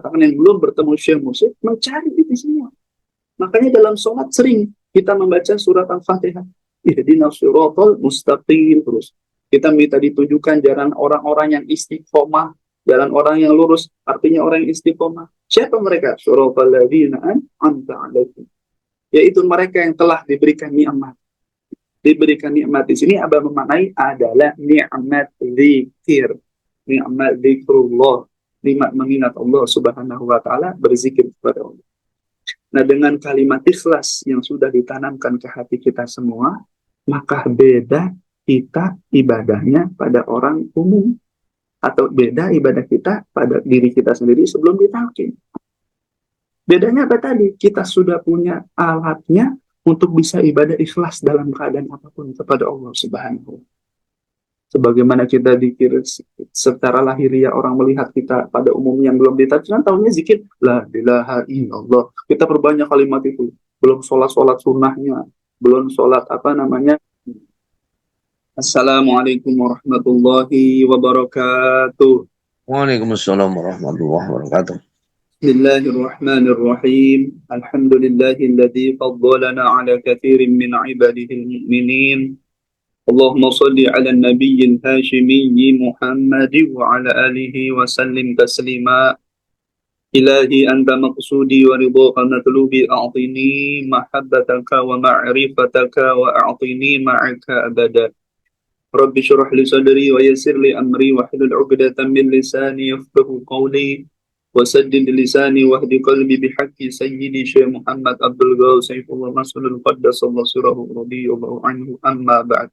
mengatakan yang belum bertemu Syekh Mursyid mencari di sini. Makanya dalam sholat sering kita membaca surat Al-Fatihah. Ihdinas siratal mustaqim terus. Kita minta ditujukan jalan orang-orang yang istiqomah, jalan orang yang lurus, artinya orang yang istiqomah. Siapa mereka? Suratal ladzina an'amta 'alaihim. Yaitu mereka yang telah diberikan nikmat. Diberikan nikmat di sini apa memaknai adalah nikmat zikir, nikmat zikrullah, nikmat mengingat Allah Subhanahu wa taala, berzikir kepada Allah. Nah, dengan kalimat ikhlas yang sudah ditanamkan ke hati kita semua, maka beda kita ibadahnya pada orang umum atau beda ibadah kita pada diri kita sendiri sebelum ditalkin. Bedanya apa tadi? Kita sudah punya alatnya untuk bisa ibadah ikhlas dalam keadaan apapun kepada Allah Subhanahu. Sebagaimana kita dikir secara lahiriah orang melihat kita pada umumnya yang belum ditalkin, tahunya zikir la ilaha illallah. Kita perbanyak kalimat itu. Belum sholat sunnahnya, belum sholat Assalamualaikum warahmatullahi wabarakatuh. Waalaikumsalam warahmatullahi wabarakatuh. Bismillahirrahmanirrahim. Alhamdulillahilladzi faddalana ala katsirin min ibadihil mu'minin. Allahumma salli ala nabiyyil hashimiyyi Muhammadi wa ala alihi wa sallim taslima. Ilahi anta maqsudi wa ridhaka matlubi a'tini mahabbataka wa ma'rifataka wa a'tini ma'aka abada. Rabbi syrah li sadri wa yassir li amri wa hlul 'uqdatam min lisani yafqahu qawli. وسدد لساني واهد قلبي بحق سيدي شيخ محمد عبد الغوث سيف الله مسؤول القدس الله سره رضي الله عنه أما بعد.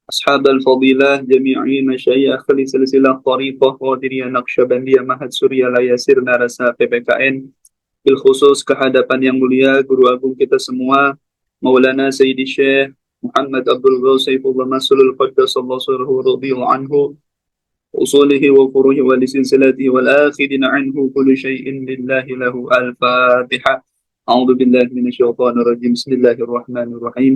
أصحاب الفضيلة جميعين مشايخ لسلسلة طريقة قادرية نقشبندية Mahad Surya Layasir Narasa PPKN, bilkhusus kehadapan yang mulia guru agung kita semua Maulana Sayyidi Syekh Muhammad Abdul Ghaus Saifullah Mas'ulul Qaddas Allah Surahu radhiyallahu anhu, أصوله وفروعه ولسلسلته والآخذين عنه كل شيء لله له. الفاتحة. أعوذ بالله من الشيطان الرجيم. بسم الله الرحمن الرحيم.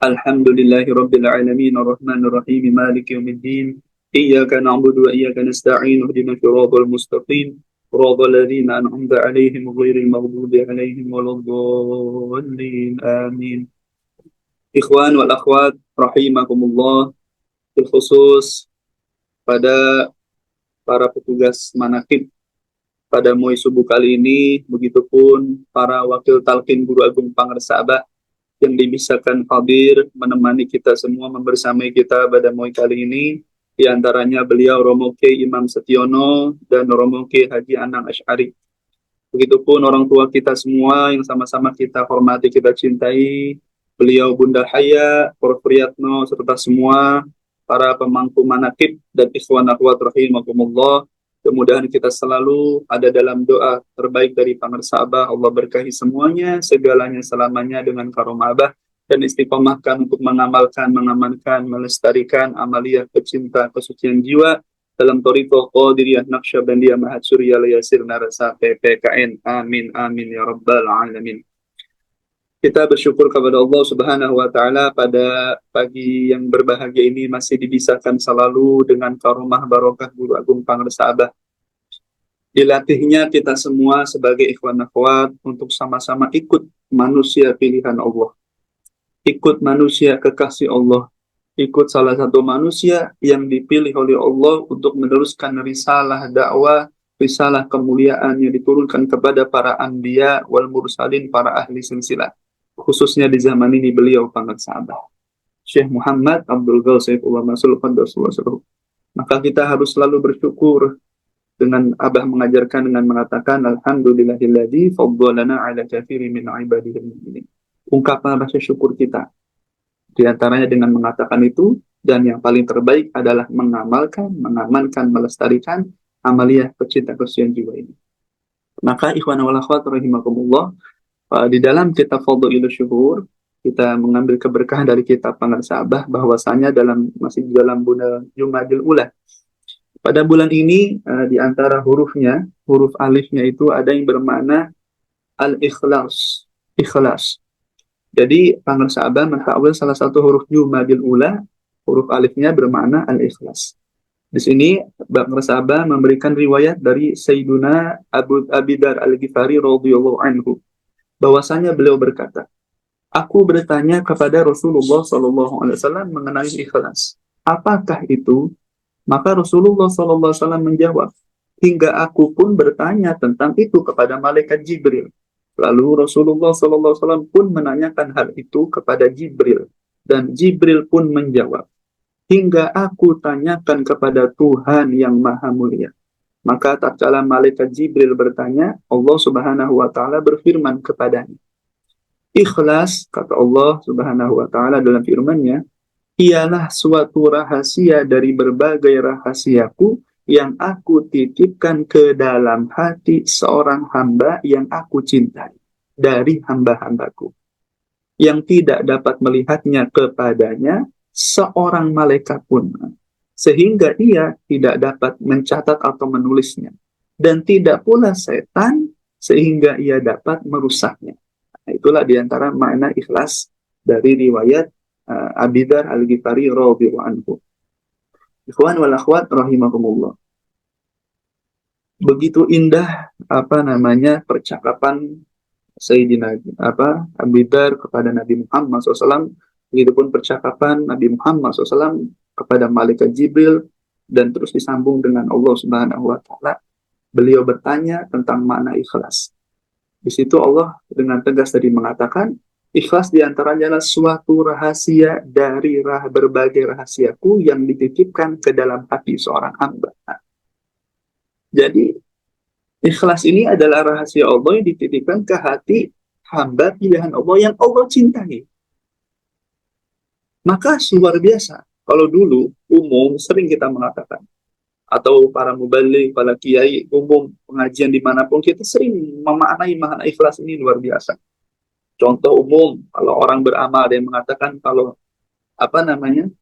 الحمد لله رب العالمين الرحمن الرحيم مالك يوم الدين. إياك نعبد وإياك نستعين اهدنا الصراط المستقيم صراط الذين أنعمت عليهم غير المغضوب عليهم ولا الضالين آمين. Ikhwan wal akhwat rahimakumullah, terkhusus pada para petugas manakib pada MOI subuh kali ini, begitupun para wakil talqin guru agung Pangersa Abah yang dibisarkan hadir menemani kita semua, membersamai kita pada MOI kali ini, di antaranya beliau Romo Kiai Imam Setiono dan Romo Kiai Haji Anang Asy'ari. Begitupun orang tua kita semua yang sama-sama kita hormati, kita cintai, beliau Bunda Haya, Prof. Priyatno, serta semua para pemangku manakib dan ikhwan akhwat rahimakumullah. Kemudahan kita selalu ada dalam doa terbaik dari Pangersa Abah. Allah berkahi semuanya, segalanya selamanya dengan karomah Abah, dan istiqomahkan untuk mengamalkan, mengamankan, melestarikan amaliyah pecinta kesucian jiwa dalam Thariqah Qadiriyah Naqsyabandiyah Mahad Surya Layasir Narasa PPKN. Amin amin ya rabbal alamin. Kita bersyukur kepada Allah Subhanahu wa taala pada pagi yang berbahagia ini masih dibisarkan selalu dengan karomah barokah guru agung Pangersa Abah. Dilatihnya kita semua sebagai ikhwan akhwat untuk sama-sama ikut manusia pilihan Allah. Ikut manusia kekasih Allah. Ikut salah satu manusia yang dipilih oleh Allah untuk meneruskan risalah dakwah, risalah kemuliaan yang diturunkan kepada para anbiya wal mursalin, para ahli silsilah. Khususnya di zaman ini beliau Pangersa Abah, Syekh Muhammad Abdul Ghaus Saifullah Mas'ulul Qaddas Allah Surahu. Maka kita harus selalu bersyukur dengan Abah mengajarkan dengan mengatakan alhamdulillahilladzi faddalana ala katsirin min ibadihil mu'minin. Ungkapan rasa syukur kita di antaranya dengan mengatakan itu, dan yang paling terbaik adalah mengamalkan, mengamankan, melestarikan amaliyah pecinta kesucian jiwa ini. Maka ikhwan wal akhwat rahimakumullah, di dalam kitab Fadhailus Syuhur kita mengambil keberkahan dari kitab Pangersa Abah, bahwasanya masih dalam bulan Jumadil Ula. Pada bulan ini di antara hurufnya, huruf alifnya itu ada yang bermakna al-ikhlas, ikhlas. Jadi Pangersa Abah menta'awil salah satu huruf Jumadil Ula, huruf alifnya bermakna al-ikhlas. Di sini Bang Resaba memberikan riwayat dari Sayyiduna Abu Abidar Al-Ghifari radhiyallahu anhu bahwasanya beliau berkata, aku bertanya kepada Rasulullah sallallahu alaihi wasallam mengenai ikhlas. Apakah itu? Maka Rasulullah sallallahu alaihi wasallam menjawab, hingga aku pun bertanya tentang itu kepada malaikat Jibril. Lalu Rasulullah sallallahu alaihi wasallam pun menanyakan hal itu kepada Jibril dan Jibril pun menjawab, hingga aku tanyakan kepada Tuhan yang Maha Mulia. Maka tatkala malaikat Jibril bertanya, Allah Subhanahu wa taala berfirman kepadanya, ikhlas, kata Allah Subhanahu wa taala dalam firman-Nya, ialah suatu rahasia dari berbagai rahasiaku yang aku titipkan ke dalam hati seorang hamba yang aku cintai dari hamba-hambaku, yang tidak dapat melihatnya kepadanya seorang malaikat pun, sehingga ia tidak dapat mencatat atau menulisnya, dan tidak pula setan sehingga ia dapat merusaknya. Nah, itulah diantara makna ikhlas dari riwayat Abidar Al-Ghifari radhiyallahu anhu. Ikhwan wal akhwat rahimakumullah. Begitu indah percakapan Sayyidina Abidar kepada Nabi Muhammad SAW, begitupun percakapan Nabi Muhammad SAW kepada malaikat Jibril, dan terus disambung dengan Allah Subhanahu wa taala. Beliau bertanya tentang makna ikhlas. Di situ Allah dengan tegas tadi mengatakan, ikhlas diantaranya adalah suatu rahasia dari berbagai rahasiaku yang dititipkan ke dalam hati seorang hamba. Jadi ikhlas ini adalah rahasia Allah yang dititipkan ke hati hamba pilihan Allah yang Allah cintai. Maka luar biasa. Kalau dulu umum sering kita mengatakan, atau para mubaligh, para kiai umum pengajian dimanapun, kita sering memaknai makna ikhlas ini luar biasa. Contoh umum, kalau orang beramal, ada yang mengatakan kalau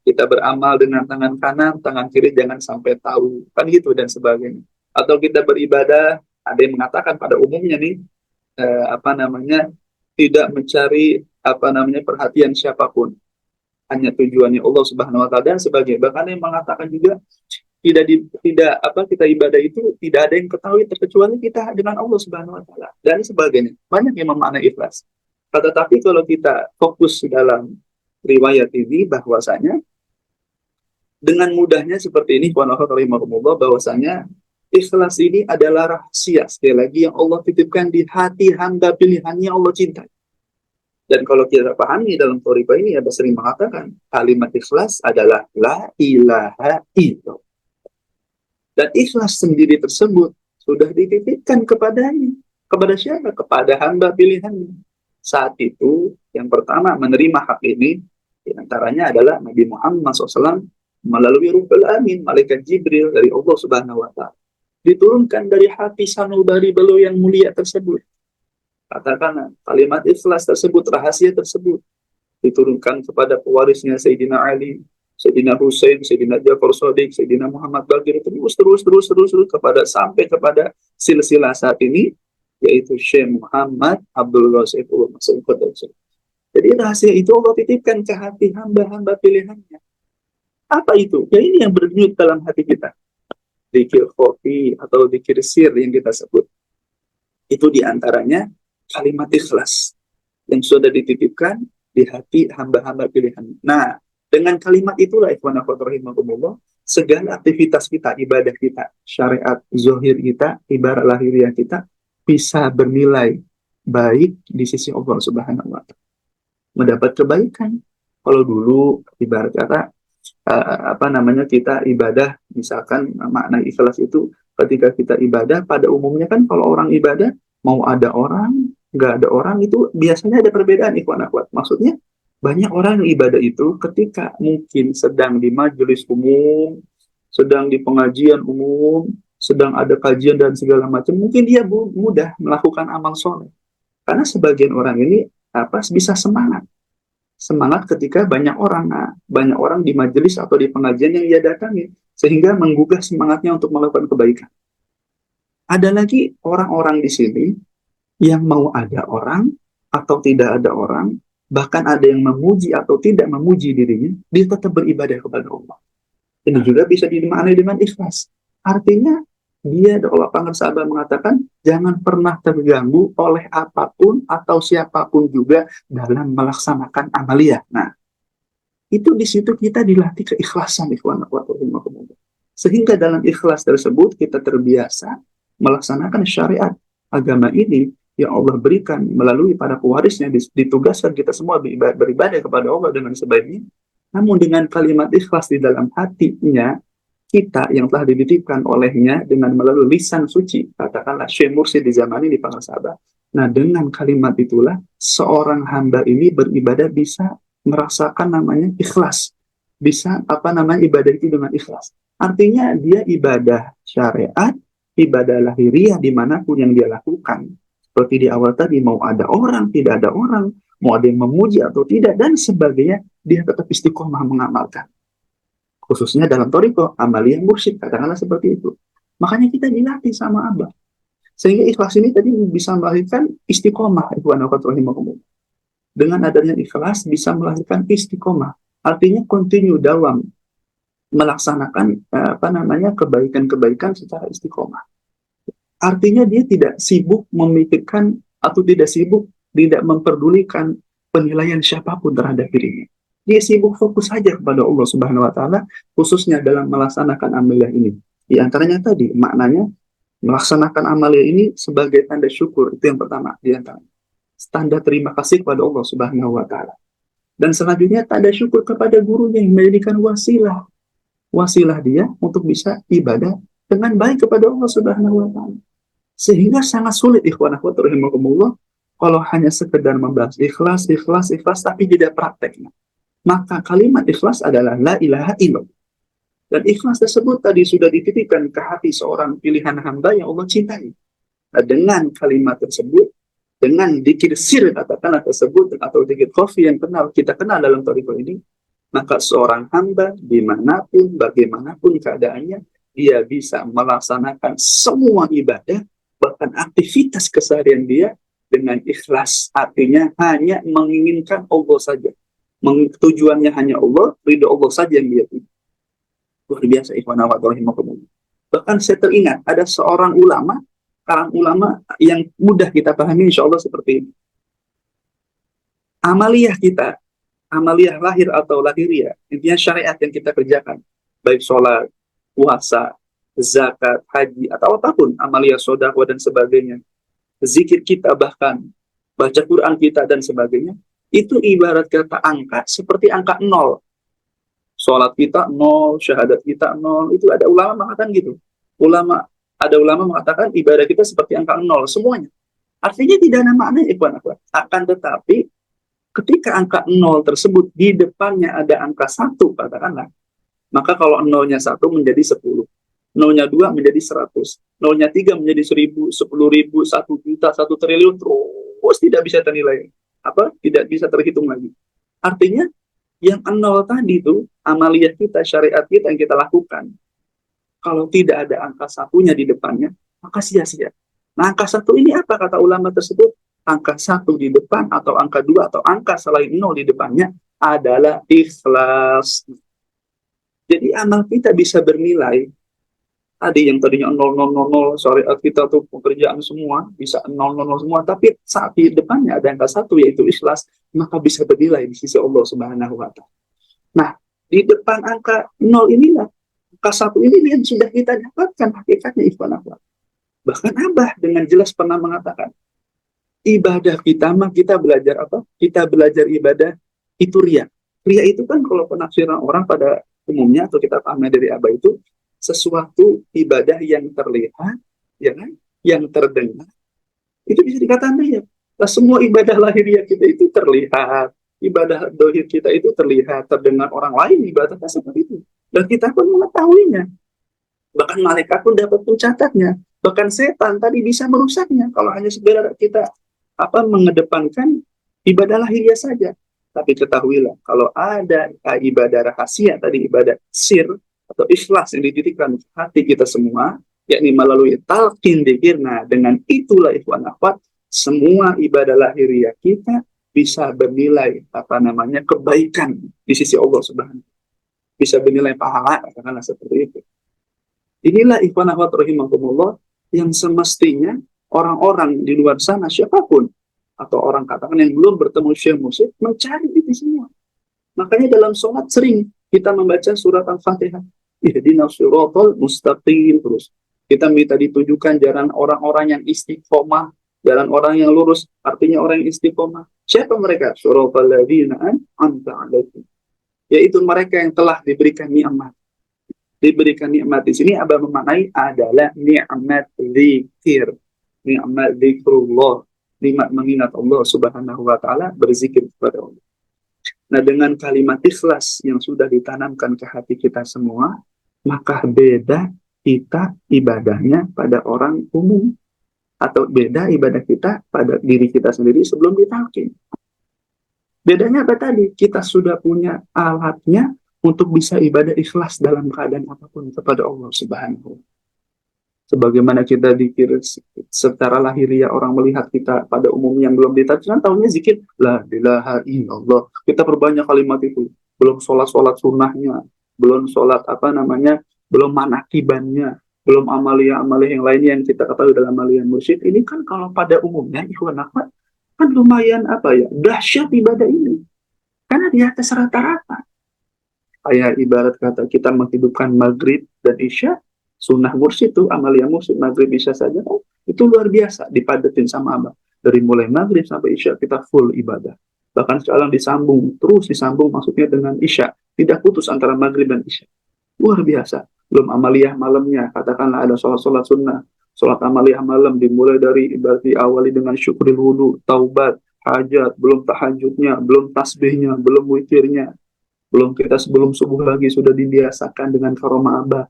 kita beramal dengan tangan kanan, tangan kiri jangan sampai tahu, kan gitu dan sebagainya. Atau kita beribadah, ada yang mengatakan pada umumnya nih, tidak mencari perhatian siapapun, hanya tujuannya Allah Subhanahu wa taala dan sebagainya. Bahkan yang mengatakan juga kita ibadah itu tidak ada yang ketahui terkecuali kita dengan Allah Subhanahu wa taala dan sebagainya. Banyak yang memaknai ikhlas. Tetapi kalau kita fokus dalam riwayat ini bahwasanya dengan mudahnya seperti ini, bahwasanya ikhlas ini adalah rahasia, sekali lagi, yang Allah titipkan di hati hamba pilihannya Allah cintai. Dan kalau kita pahami dalam thariqah ini, ada sering mengatakan kalimat ikhlas adalah la ilaha illallah. Dan ikhlas sendiri tersebut sudah dititipkan kepadanya. Kepada siapa? Kepada hamba pilihannya. Saat itu, yang pertama menerima hak ini, diantaranya adalah Nabi Muhammad SAW melalui Ruhul Amin, malaikat Jibril dari Allah Subhanahu wa taala. Diturunkan dari hati sanubari beliau yang mulia tersebut. Katakan kalimat ikhlas tersebut, rahasia tersebut diturunkan kepada pewarisnya Sayyidina Ali, Sayyidina Husain, Sayyidina Ja'far Shadiq, Sayyidina Muhammad Baqir, terus kepada sampai kepada silsilah saat ini, yaitu Syekh Muhammad Abdul Ghasib Mas'ud. Jadi rahasia itu Allah titipkan ke hati hamba-hamba pilihannya. Apa itu? Ya ini yang berdenyut dalam hati kita. Dzikir khafi atau dzikir sir yang kita sebut. Itu diantaranya kalimat ikhlas yang sudah dititipkan di hati hamba-hamba pilihan. Nah, dengan kalimat itulah ikhwan akhwat rahimakumullah, segala aktivitas kita, ibadah kita, syariat zahir kita, ibarat lahiriah kita bisa bernilai baik di sisi Allah Subhanahu wa taala. Mendapat kebaikan. Kalau dulu ibarat kata kita ibadah, misalkan makna ikhlas itu ketika kita ibadah, pada umumnya kan kalau orang ibadah mau ada orang, nggak ada orang, itu biasanya ada perbedaan ikhwan akhwat. Maksudnya banyak orang yang ibadah itu ketika mungkin sedang di majelis umum, sedang di pengajian umum, sedang ada kajian dan segala macam, mungkin dia mudah melakukan amal soleh. Karena sebagian orang ini bisa semangat ketika banyak orang di majelis atau di pengajian yang ia datangi, sehingga menggugah semangatnya untuk melakukan kebaikan. Ada lagi orang-orang di sini yang mau ada orang atau tidak ada orang, bahkan ada yang memuji atau tidak memuji dirinya, dia tetap beribadah kepada Allah. Ini juga bisa dimaknai dengan ikhlas. Artinya dia Allah Pangersabah mengatakan jangan pernah terganggu oleh apapun atau siapapun juga dalam melaksanakan amalia. Nah, itu di situ kita dilatih keikhlasan, ikhwan akhwat rahimakumullah. Sehingga dalam ikhlas tersebut kita terbiasa melaksanakan syariat agama ini yang Allah berikan melalui para pewarisnya, ditugaskan kita semua beribadah kepada Allah dengan sebaiknya. Namun dengan kalimat ikhlas di dalam hatinya kita yang telah dititipkan olehnya dengan melalui lisan suci, katakanlah Syekh Mursyid di zaman ini para sahabat. Nah, dengan kalimat itulah seorang hamba ini beribadah bisa merasakan namanya ikhlas, bisa ibadah itu dengan ikhlas. Artinya dia ibadah syariat, ibadah lahiriah dimanapun yang dia lakukan. Seperti di awal tadi, mau ada orang, tidak ada orang, mau ada yang memuji atau tidak, dan sebagainya, dia tetap istiqomah mengamalkan. Khususnya dalam thariqah amaliyah mursyid, katakanlah seperti itu. Makanya kita dilatih sama Abah. Sehingga ikhlas ini tadi bisa melahirkan istiqomah. Dengan adanya ikhlas bisa melahirkan istiqomah. Artinya continue dawam melaksanakan kebaikan-kebaikan secara istiqomah. Artinya dia tidak sibuk memikirkan atau tidak memperdulikan penilaian siapapun terhadap dirinya. Dia sibuk fokus saja kepada Allah Subhanahu wa taala, khususnya dalam melaksanakan amalia ini. Di antaranya tadi maknanya melaksanakan amalia ini sebagai tanda syukur, itu yang pertama di antaranya. Tanda terima kasih kepada Allah Subhanahu wa taala. Dan selanjutnya tanda syukur kepada gurunya yang menjadikan wasilah dia untuk bisa ibadah dengan baik kepada Allah Subhanahu wa taala. Sehingga sangat sulit ikhwan akhwat rahimakumullah kalau hanya sekedar membahas ikhlas tapi tidak prakteknya. Maka kalimat ikhlas adalah la ilaha illallah. Dan ikhlas tersebut tadi sudah dititipkan ke hati seorang pilihan hamba yang Allah cintai. Nah, dengan kalimat tersebut, dengan dzikir sir katakanlah tersebut, atau dzikir khafi yang kita kenal dalam thariqah ini, maka seorang hamba dimanapun, bagaimanapun keadaannya, dia bisa melaksanakan semua ibadah, bahkan aktivitas keseharian dia dengan ikhlas. Artinya hanya menginginkan Allah saja. Tujuannya hanya Allah, ridho Allah saja yang dia punya. Luar biasa ikhwan akhwat rahimakumullah. Bahkan saya teringat ada seorang ulama yang mudah kita pahami insya Allah seperti ini. Amaliyah kita, amaliyah lahir atau lahiriah, intinya syariat yang kita kerjakan, baik sholat, puasa, zakat, haji, atau apapun, amaliyah sedekah dan sebagainya, zikir kita bahkan, baca Quran kita dan sebagainya, itu ibarat kata angka, seperti angka 0. Sholat kita 0, syahadat kita 0. Itu ada ulama mengatakan gitu. Ada ulama mengatakan ibadah kita seperti angka 0 semuanya. Artinya tidak ada makna ikhwan akhwat. Akan tetapi ketika angka 0 tersebut di depannya ada angka 1 katakanlah, maka kalau 0-nya 1 menjadi 10. 0-nya 2 menjadi 100. 0-nya 3 menjadi 1000, 10.000, 1 juta, 1 triliun, terus tidak bisa ternilai. Tidak bisa terhitung lagi. Artinya yang 0 tadi itu amaliyah kita, syariat kita yang kita lakukan, kalau tidak ada angka 1-nya di depannya, maka sia-sia. Nah, angka 1 ini apa kata ulama tersebut? Angka 1 di depan atau angka 2 atau angka selain 0 di depannya adalah ikhlas. Jadi amal kita bisa bernilai tadi yang tadinya 0000, syariat kita tuh pekerjaan semua bisa 000 semua, tapi saat di depannya ada angka 1 yaitu ikhlas, maka bisa bernilai di sisi Allah Subhanahu wa taala. Nah, di depan angka 0 inilah, angka 1 ini yang sudah kita dapatkan hakikatnya ikhwan akhwat. Bahkan Abah dengan jelas pernah mengatakan, ibadah kita mah kita belajar apa? Kita belajar ibadah itu riya. Riya itu kan kalau penafsiran orang pada umumnya atau kita pahami dari Abah itu sesuatu ibadah yang terlihat, ya kan, yang terdengar, itu bisa dikatakan riya. Nah, semua ibadah lahiriah kita itu terlihat, ibadah dohir kita itu terlihat, terdengar orang lain ibadahnya seperti itu, dan kita pun mengetahuinya. Bahkan malaikat pun dapat mencatatnya. Bahkan setan tadi bisa merusaknya kalau hanya sekedar kita mengedepankan ibadah lahiriah saja. Tapi ketahuilah kalau ada ibadah rahasia tadi, ibadah sir atau ikhlas yang dititipkan hati kita semua, yakni melalui talqin dzikirna, dengan itulah ikhwan akhwat semua ibadah lahiriah kita bisa bernilai kebaikan di sisi Allah Subhanahu. bisa bernilai pahala, katakanlah seperti itu. Inilah ikhwan akhwat rahimakumullah yang semestinya orang-orang di luar sana siapapun atau orang katakan yang belum bertemu Syekh Mursyid mencari itu semua. Makanya dalam sholat sering kita membaca surat Al-Fatihah. Ihdinas siratal mustaqim terus. Kita minta ditujukan jalan orang-orang yang istiqomah, jalan orang yang lurus, artinya orang yang istiqomah. Siapa mereka? Siratal ladzina an'amta 'alaihim. Yaitu mereka yang telah diberikan nikmat. Diberikan nikmat di sini apa memaknai adalah nikmat zikir, nikmat zikrullah, nikmat mengingat Allah Subhanahu wa taala, berzikir kepada Allah. Nah, dengan kalimat ikhlas yang sudah ditanamkan ke hati kita semua, maka beda kita ibadahnya pada orang umum atau beda ibadah kita pada diri kita sendiri sebelum ditalqin. Bedanya apa tadi? Kita sudah punya alatnya untuk bisa ibadah ikhlas dalam keadaan apapun kepada Allah Subhanahu wa taala. Sebagaimana kita dikir secara lahiriah orang melihat kita pada umumnya yang belum ditajkan, tahunya zikir la ilaha illallah. Kita perbanyak kalimat itu. Belum sholat sunnahnya, belum sholat belum manakibannya, belum amalia-amalia yang lainnya yang kita ketahui dalam amalia mursyid. Ini kan kalau pada umumnya ikhwan akhwat kan lumayan dahsyat ibadah ini. Karena di atas rata-rata. Kayak ibarat kata kita menghidupkan maghrib dan isya, sunnah mursyid itu, amalia mursyid, maghrib isya saja, itu luar biasa, dipadetin sama abah. Dari mulai maghrib sampai isya kita full ibadah. Bahkan sekarang terus disambung maksudnya dengan isya. Tidak putus antara maghrib dan isya. Luar biasa. Belum amaliyah malamnya, katakanlah ada sholat sunnah, sholat amaliyah malam, dimulai dari ibarat diawali dengan syukuril wudu, taubat, hajat, belum tahajudnya, belum tasbihnya, belum witirnya. Belum kita sebelum subuh lagi sudah dibiasakan dengan karomah abah.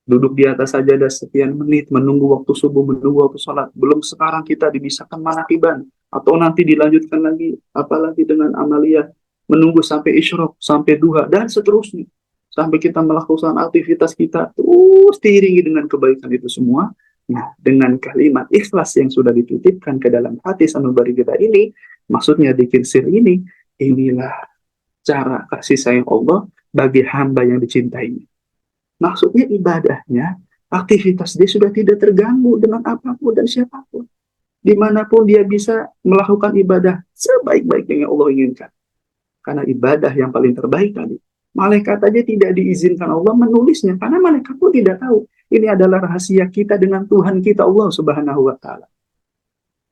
Duduk di atas sajadah sekian menit, menunggu waktu subuh, menunggu waktu sholat. Belum sekarang kita dibisakan manakiban. Atau nanti dilanjutkan lagi, apalagi dengan amaliyah. Menunggu sampai isyraq, sampai duha, dan seterusnya. Sampai kita melakukan aktivitas kita, terus diiringi dengan kebaikan itu semua. Nah, dengan kalimat ikhlas yang sudah dititipkan ke dalam hati sanubari kita ini, maksudnya dzikir sir ini, inilah cara kasih sayang Allah bagi hamba yang dicintainya. Maksudnya ibadahnya, aktivitas dia sudah tidak terganggu dengan apapun dan siapapun. Dimanapun dia bisa melakukan ibadah sebaik-baiknya yang Allah inginkan. Karena ibadah yang paling terbaik tadi, malaikat aja tidak diizinkan Allah menulisnya, karena malaikat pun tidak tahu. Ini adalah rahasia kita dengan Tuhan kita Allah Subhanahu wa taala.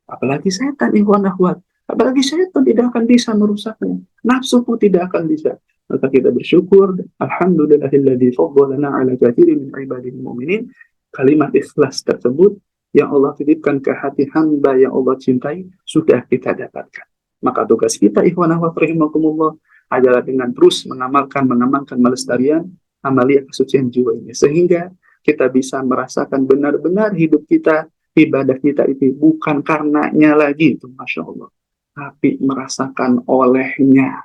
Apalagi setan, ikhwan akhwat. Apalagi setan tidak akan bisa merusaknya. Nafsu pun tidak akan bisa. Maka kita bersyukur, alhamdulillahilladzi faddalana ala katsirin min ibadihi mu'minin. Kalimat ikhlas tersebut yang Allah titipkan ke hati hamba yang Allah cintai sudah kita dapatkan. Maka tugas kita ikhwan akhwat rahimakumullah adalah dengan terus mengamalkan melestarikan amalia kesucian jiwa ini, sehingga kita bisa merasakan benar-benar hidup kita, ibadah kita itu bukan karenanya lagi, itu Masya Allah, tapi merasakan olehnya,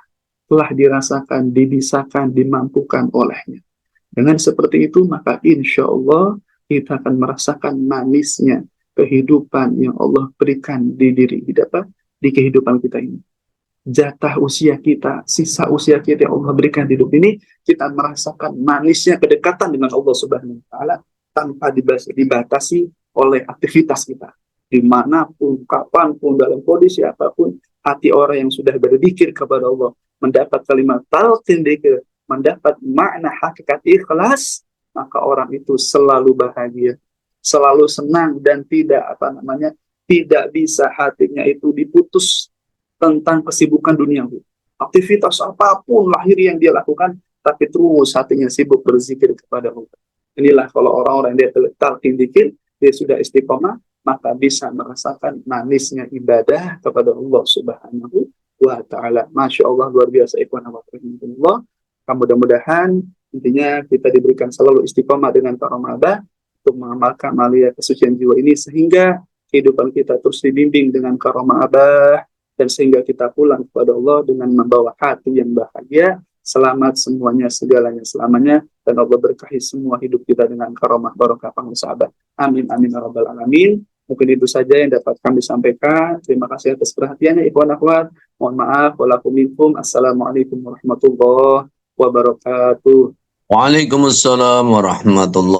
telah dirasakan, dibisakan, dimampukan olehnya. Dengan seperti itu, maka insya Allah kita akan merasakan manisnya kehidupan yang Allah berikan di kehidupan kita ini. Jatah usia kita, sisa usia kita yang Allah berikan di hidup ini, kita merasakan manisnya kedekatan dengan Allah Subhanahu wa taala tanpa dibatasi oleh aktivitas kita. Dimanapun, kapanpun, dalam kondisi apapun, hati orang yang sudah berzikir kepada Allah, mendapat kalimat talqin dzikir, mendapat makna hakikat ikhlas, maka orang itu selalu bahagia, selalu senang, dan tidak bisa hatinya itu diputus tentang kesibukan duniawi. Aktivitas apapun lahir yang dia lakukan, tapi terus hatinya sibuk berzikir kepada Allah. Inilah kalau orang-orang yang dia talqin dzikir, dia sudah istiqomah, maka bisa merasakan manisnya ibadah kepada Allah Subhanahu wa taala. Masya Allah, luar biasa ikhwan Allah. Mudah-mudahan intinya kita diberikan selalu istiqomah dengan karomah untuk mengamalkan amalia kesucian jiwa ini, sehingga kehidupan kita terus dibimbing dengan karomah abah, dan sehingga kita pulang kepada Allah dengan membawa hati yang bahagia, selamat semuanya, segalanya selamanya, dan Allah berkahi semua hidup kita dengan karomah barokah pangsahabat. Amin amin ya rabbal alamin. Mungkin itu saja yang dapat kami sampaikan. Terima kasih atas perhatiannya ikhwan akhwat. Mohon maaf walakum minkum. Assalamualaikum warahmatullahi wabarakatuh. Waalaikumsalam warahmatullahi